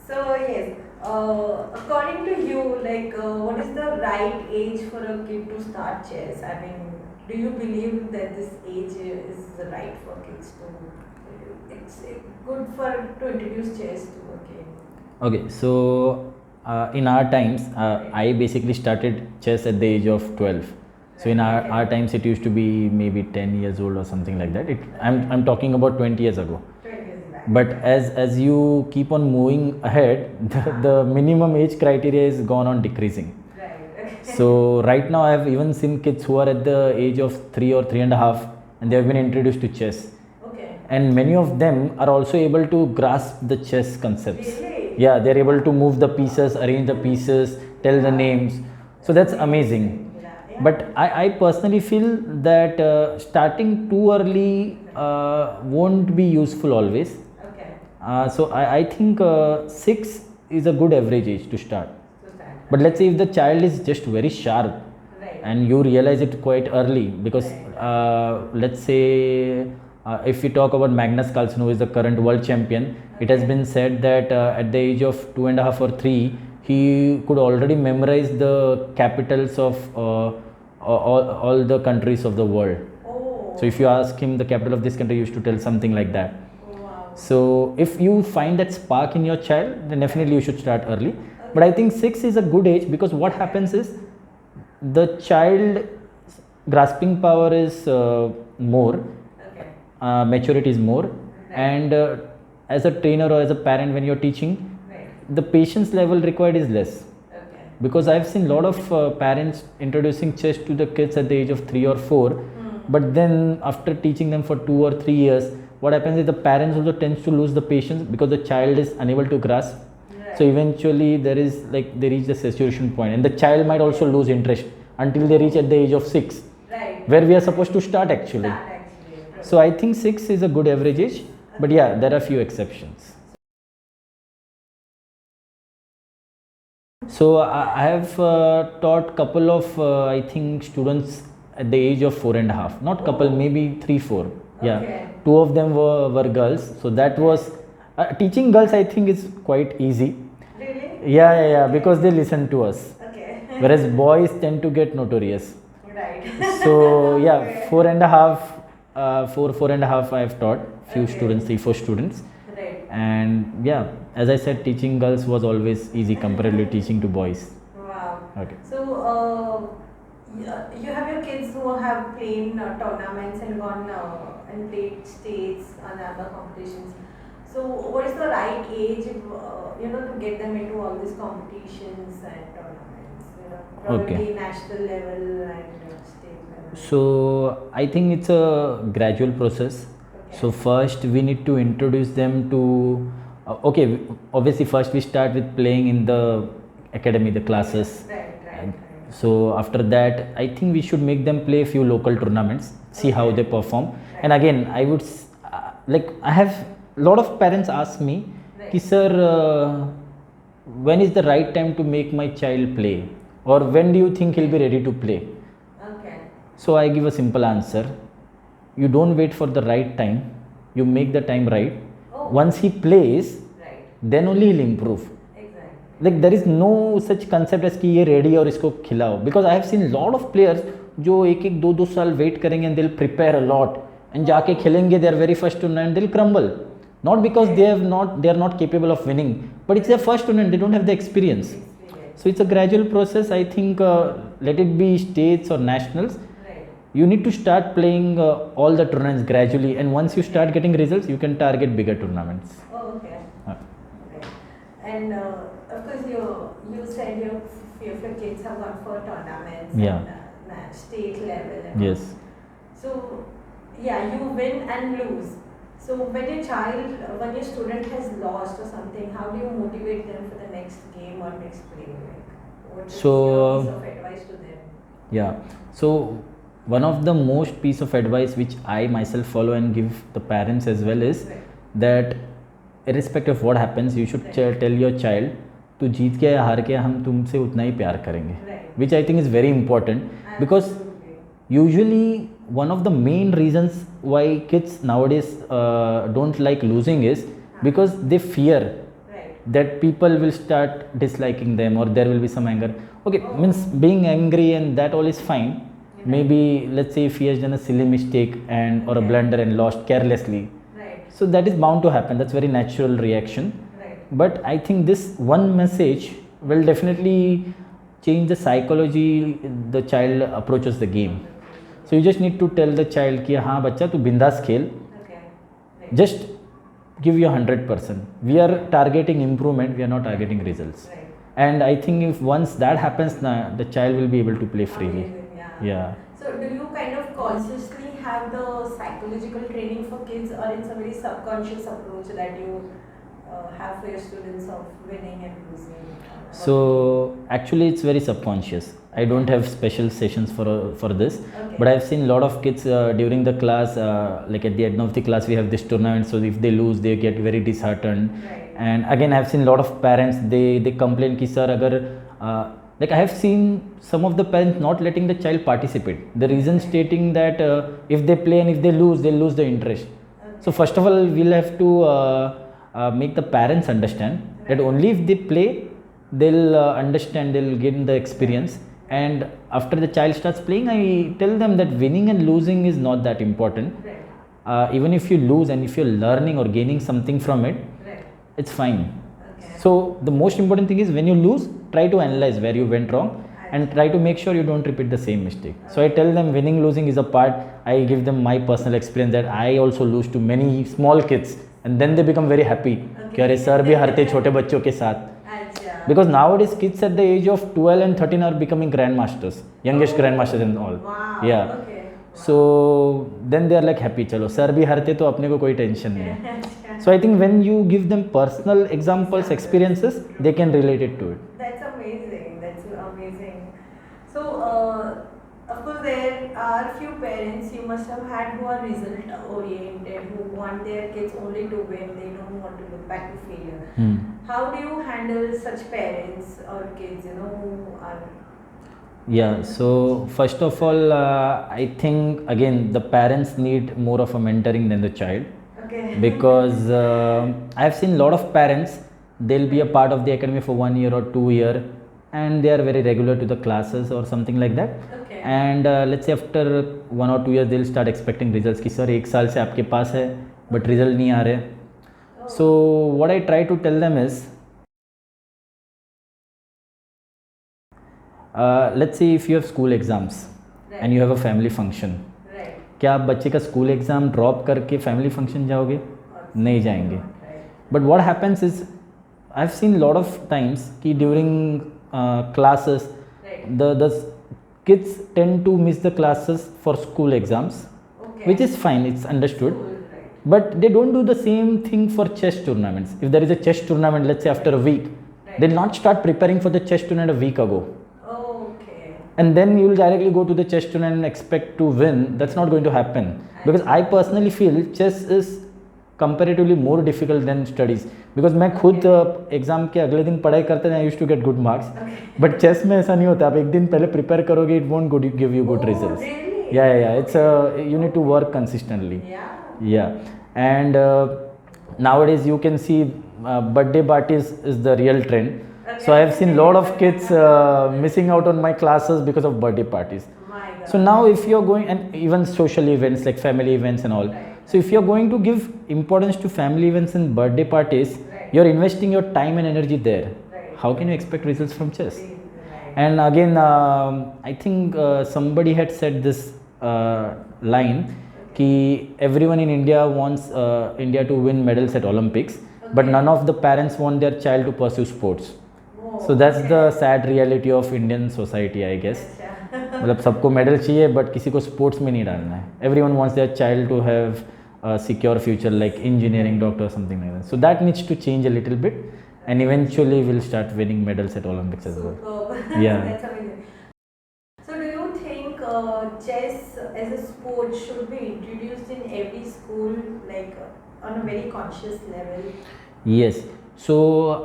So yes, according to you, what is the right age for a kid to start chess? I mean, do you believe that this age is the right for kids to? It's good for to introduce chess to a kid. Okay, so in our times, I basically started chess at the age of 12. So in Right, our okay. times, it used to be maybe 10 years old or something like that. I'm talking about 20 years ago. 20 years back. But as you keep on moving ahead, the minimum age criteria is gone on decreasing. Right. So right now, I have even seen kids who are at the age of 3 or 3.5, and they have been introduced to chess. Okay. And many of them are also able to grasp the chess concepts. Really? Yeah, they're able to move the pieces, arrange the pieces, tell the names. So that's amazing. Yeah. But I personally feel that starting too early won't be useful always. Okay. So I think 6 is a good average age to start. To start. But let's say if the child is just very sharp, Right. and you realize it quite early, because let's say if we talk about Magnus Carlsen, who is the current world champion, it has been said that at the age of 2.5 or 3, he could already memorize the capitals of all the countries of the world. Oh. So if you ask him the capital of this country, he used to tell something like that. Oh, wow. So if you find that spark in your child, then definitely you should start early. But I think 6 is a good age, because what happens is the child grasping power is more, Okay. maturity is more, Right. and as a trainer or as a parent, when you're teaching, Right. the patience level required is less. Okay. Because I've seen a lot of parents introducing chess to the kids at the age of 3 or 4, but then after teaching them for 2 or 3 years, what happens is the parents also tends to lose the patience, because the child is unable to grasp. So eventually there is they reach the saturation point, and the child might also lose interest until they reach at the age of 6, Right. where we are supposed to start actually. Start actually. So I think 6 is a good average age, but yeah, there are few exceptions. So I have taught couple of I think students at the age of 4.5, not couple, maybe 3-4. Yeah, Okay. 2 of them were girls, so that was teaching girls, I think, is quite easy. Really? Yeah, because they listen to us, Okay. whereas boys tend to get notorious. Right. So yeah, Okay. 4.5, 4.5 I have taught few Okay. students, 3-4 students. Right. And yeah, as I said, teaching girls was always easy comparatively teaching to boys. Wow. Okay. So, you have your kids who have played tournaments and gone and played states and other competitions. So, what is the right age, to get them into all these competitions and tournaments? Probably Okay. national level and state level. So I think it's a gradual process. Okay. So first we need to introduce them to okay, obviously first we start with playing in the academy, the classes. Right. So after that, I think we should make them play a few local tournaments, see how they perform. And again, I would I have a lot of parents ask me, "Ki sir, when is the right time to make my child play, or when do you think he'll be ready to play?" Okay. So I give a simple answer: you don't wait for the right time, you make the time right. Oh. Once he plays, Right. then only he'll improve. Exactly. There is no such concept as कि ये ready और इसको खिलाओ, because I have seen lot of players जो 1-2 साल wait करेंगे and they'll prepare a lot and जाके खेलेंगे their very first tournament, they'll crumble, not because they are not capable of winning, but it's their first tournament, they don't have the experience. So it's a gradual process. I think let it be states or nationals, Right. you need to start playing all the tournaments gradually, and once you start getting results, you can target bigger tournaments. Oh, okay. Uh, Okay. And of course, you said your few of your kids have gone for tournaments. Yeah. And state level. And all. yes. So, yeah, you win and lose. So when your student has lost or something, how do you motivate them for the next game or next play? What is your piece of advice to them? Yeah. So one of the most piece of advice which I myself follow and give the parents as well is Right. that irrespective of what happens, you should tell your child, तू जीत के या हार के हम तुमसे उतना ही प्यार करेंगे, Right. which I think is very important, because Absolutely. usually one of the main reasons why kids nowadays don't like losing is because they fear. Right. that people will start disliking them, or there will be some anger. Okay, means being angry and that all is fine. Maybe let's say if he has done a silly mistake and or a blunder and lost carelessly, Right. so that is bound to happen. That's very natural reaction. Right. But I think this one message will definitely change the psychology the child approaches the game. So you just need to tell the child कि हाँ बच्चा तू बिंदास खेल, Okay. Right. just give your 100%. We are targeting improvement, we are not targeting results. Right. And I think if once that happens, the child will be able to play freely. Amazing, Yeah. So do you kind of consciously have the psychological training for kids, or it's a very subconscious approach that you have for your students of winning and losing? So actually it's very subconscious. I don't have special sessions for this, Okay. but I've seen a lot of kids during the class, like at the end of the class we have this tournament, so if they lose they get very disheartened. Right. And again I've seen a lot of parents, they complain ki sir agar like I have seen some of the parents not letting the child participate, the reason stating that if they play and if they lose, they'll lose the interest. So first of all we'll have to make the parents understand that only if they play they'll understand, they'll gain the experience. And after the child starts playing, I tell them that winning and losing is not that important. Right. Even if you lose and if you're learning or gaining something from it, Right. it's fine. Okay. So the most important thing is when you lose, try to analyze where you went wrong and try to make sure you don't repeat the same mistake. So I tell them winning losing is a part. I give them my personal experience that I also lose to many small kids, and then they become very happy कि अरे sir भी हारते छोटे बच्चों के साथ. अच्छा. Because nowadays kids at the age of 12 and 13 are becoming grandmasters, youngest grandmasters and all. Wow. Yeah. Okay. So then they are like happy, चलो सर भी हारते तो अपने को कोई टेंशन नहीं है. अच्छा. So I think when you give them personal examples, experiences, they can relate it to it. That's amazing. That's amazing. So, of course, there are few parents you must have had who are result oriented, who want their kids only to win. They don't want to look back to failure. How do you handle such parents or kids? Who are Yeah, so first of all, I think again the parents need more of a mentoring than the child, okay? because I've seen a lot of parents, they'll be a part of the academy for 1 year or 2 year and they are very regular to the classes or something like that. Okay. And let's say after 1 or 2 years they'll start expecting results कि sir 1 साल से आपके पास है but result नहीं आ रहे. So what I try to tell them is, let's say if you have school exams Right. and you have a family function, Right. क्या आप बच्चे का स्कूल एग्ज़ाम ड्रॉप करके फैमिली फंक्शन जाओगे? नहीं जाएंगे. Right. But what happens is I have seen lot of times कि during classes Right. the kids tend to miss the classes for school exams, Okay. which is fine, it's understood. Cool, right. But they don't do the same thing for chess tournaments. If there is a chess tournament, let's say after a week, Right. they'll not start preparing for the chess tournament a week ago. Okay. And then you will directly go to the chess tournament and expect to win. That's not going to happen. Because I personally feel chess is comparatively more difficult than studies. Because मैं खुद exam के अगले दिन पढ़ाई करते थे, I used to get good marks. But chess में ऐसा नहीं होता. आप एक दिन पहले prepare करोगे, it won't give you good Oh, results. really? Yeah. It's you need to work consistently. Yeah. Yeah, and nowadays you can see birthday parties is the real trend. So I have seen a lot of kids missing out on my classes because of birthday parties. My God. So now if you're going, and even social events like family events and all, Right. so if you're going to give importance to family events and birthday parties, Right. you're investing your time and energy there. Right. How can you expect results from chess? Right. And again, I think somebody had said this line कि everyone in India wants India to win medals at Olympics, but Okay. none of the parents want their child to pursue sports. Oh, So that's okay. the sad reality of Indian society, I guess. अच्छा. मतलब सबको medal चाहिए but किसी को sports में नहीं डालना है. Everyone wants their child to have a secure future like engineering, doctor, something like that. So that needs to change a little bit, and eventually we'll start winning medals at Olympics as well. Superb. Yeah. That's amazing. So do you think chess as a sport should be introduced in every school, like on a very conscious level? Yes. So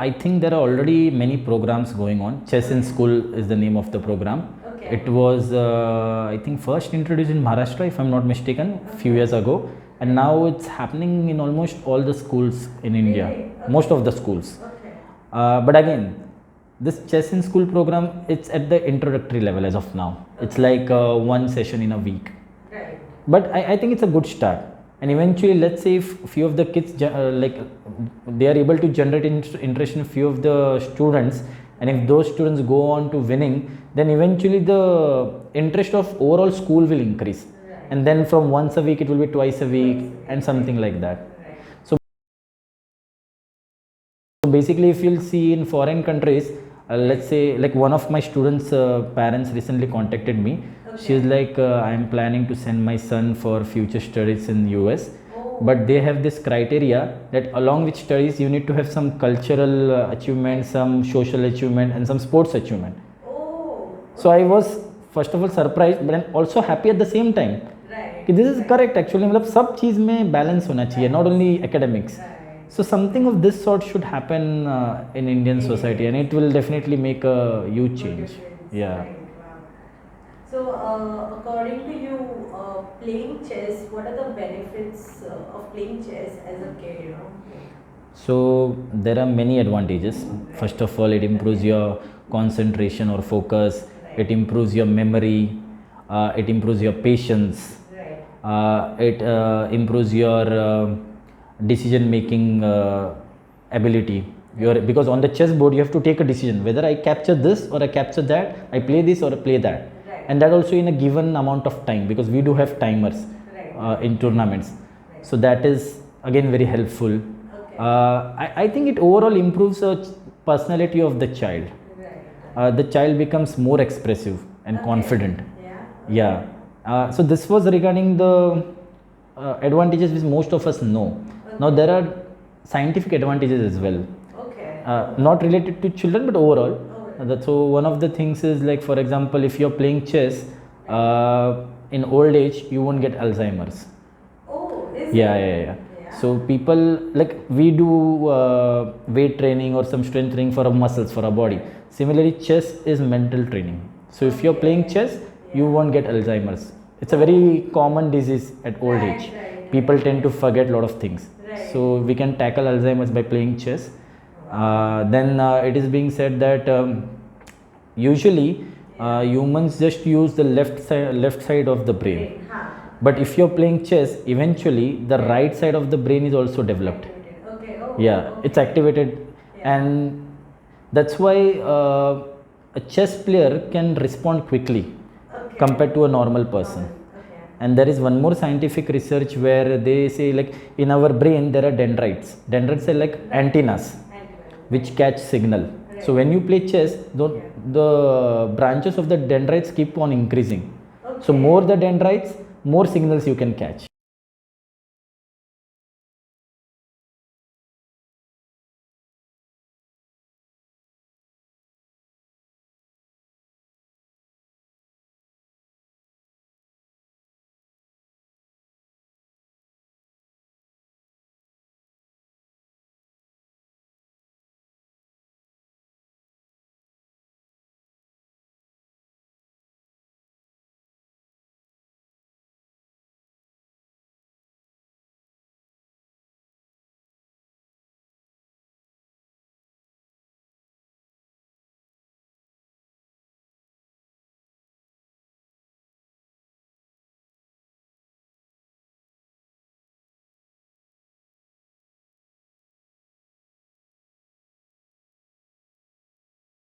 I think there are already many programs going on. Chess in School is the name of the program. Okay. It was I think first introduced in Maharashtra, if I'm not mistaken, few years ago, and now it's happening in almost all the schools in India. Really? Okay. Most of the schools. Okay. But again, this chess in school program, it's at the introductory level as of now. It's like one session in a week. Right. But I think it's a good start. And eventually, let's say if few of the kids like they are able to generate interest in few of the students, and if those students go on to winning, then eventually the interest of overall school will increase. Right. And then from once a week, it will be twice a week, and something like that. Right. So basically, if you'll see in foreign countries, let's say like one of my students' parents recently contacted me. Okay. She's like, I'm planning to send my son for future studies in US, Oh. but they have this criteria that along with studies, you need to have some cultural achievement, some social achievement, and some sports achievement. Oh. So I was first of all surprised, but I'm also happy at the same time. Right. कि this is correct actually, मतलब सब चीज़ में balance होना चाहिए, not only academics. Right. So something of this sort should happen in Indian society, and it will definitely make a huge Good change. difference. Yeah. Right. Wow. So, according to you, playing chess, what are the benefits of playing chess as a kid? You know. So there are many advantages. First of all, it improves your concentration or focus. It improves your memory. It improves your patience. Right. It improves your decision making ability. Because on the chessboard you have to take a decision whether I capture this or I capture that, I play this or I play that. Right. And that also in a given amount of time, because we do have timers Right. in tournaments. Right. So that is again very helpful. Okay. I think it overall improves the personality of the child. Right. The child becomes more expressive and Okay. confident. Yeah. Yeah. So this was regarding the advantages which most of us know. Now there are scientific advantages as well, Okay. not related to children but overall. Overall. So one of the things is like, for example, if you're playing chess in old age, you won't get Alzheimer's. Oh, is Yeah, it? yeah, yeah. Yeah. So people, like we do weight training or some strength training for our muscles, for our body. Similarly, chess is mental training. So if you're playing chess, you won't get Alzheimer's. It's a very common disease at old Right, age. right, People right. tend to forget a lot of things. Right. So we can tackle Alzheimer's by playing chess. Then it is being said that usually humans just use the left side of the brain. Brain, huh. But if you're playing chess, eventually the right side of the brain is also developed. Okay. Oh. Yeah, Okay. it's activated, Yeah. and that's why a chess player can respond quickly Okay. compared to a normal person. Okay. And there is one more scientific research where they say, like, in our brain there are dendrites. Dendrites are like antennas which catch signal. So when you play chess, the branches of the dendrites keep on increasing. So Okay. more the dendrites, more signals you can catch.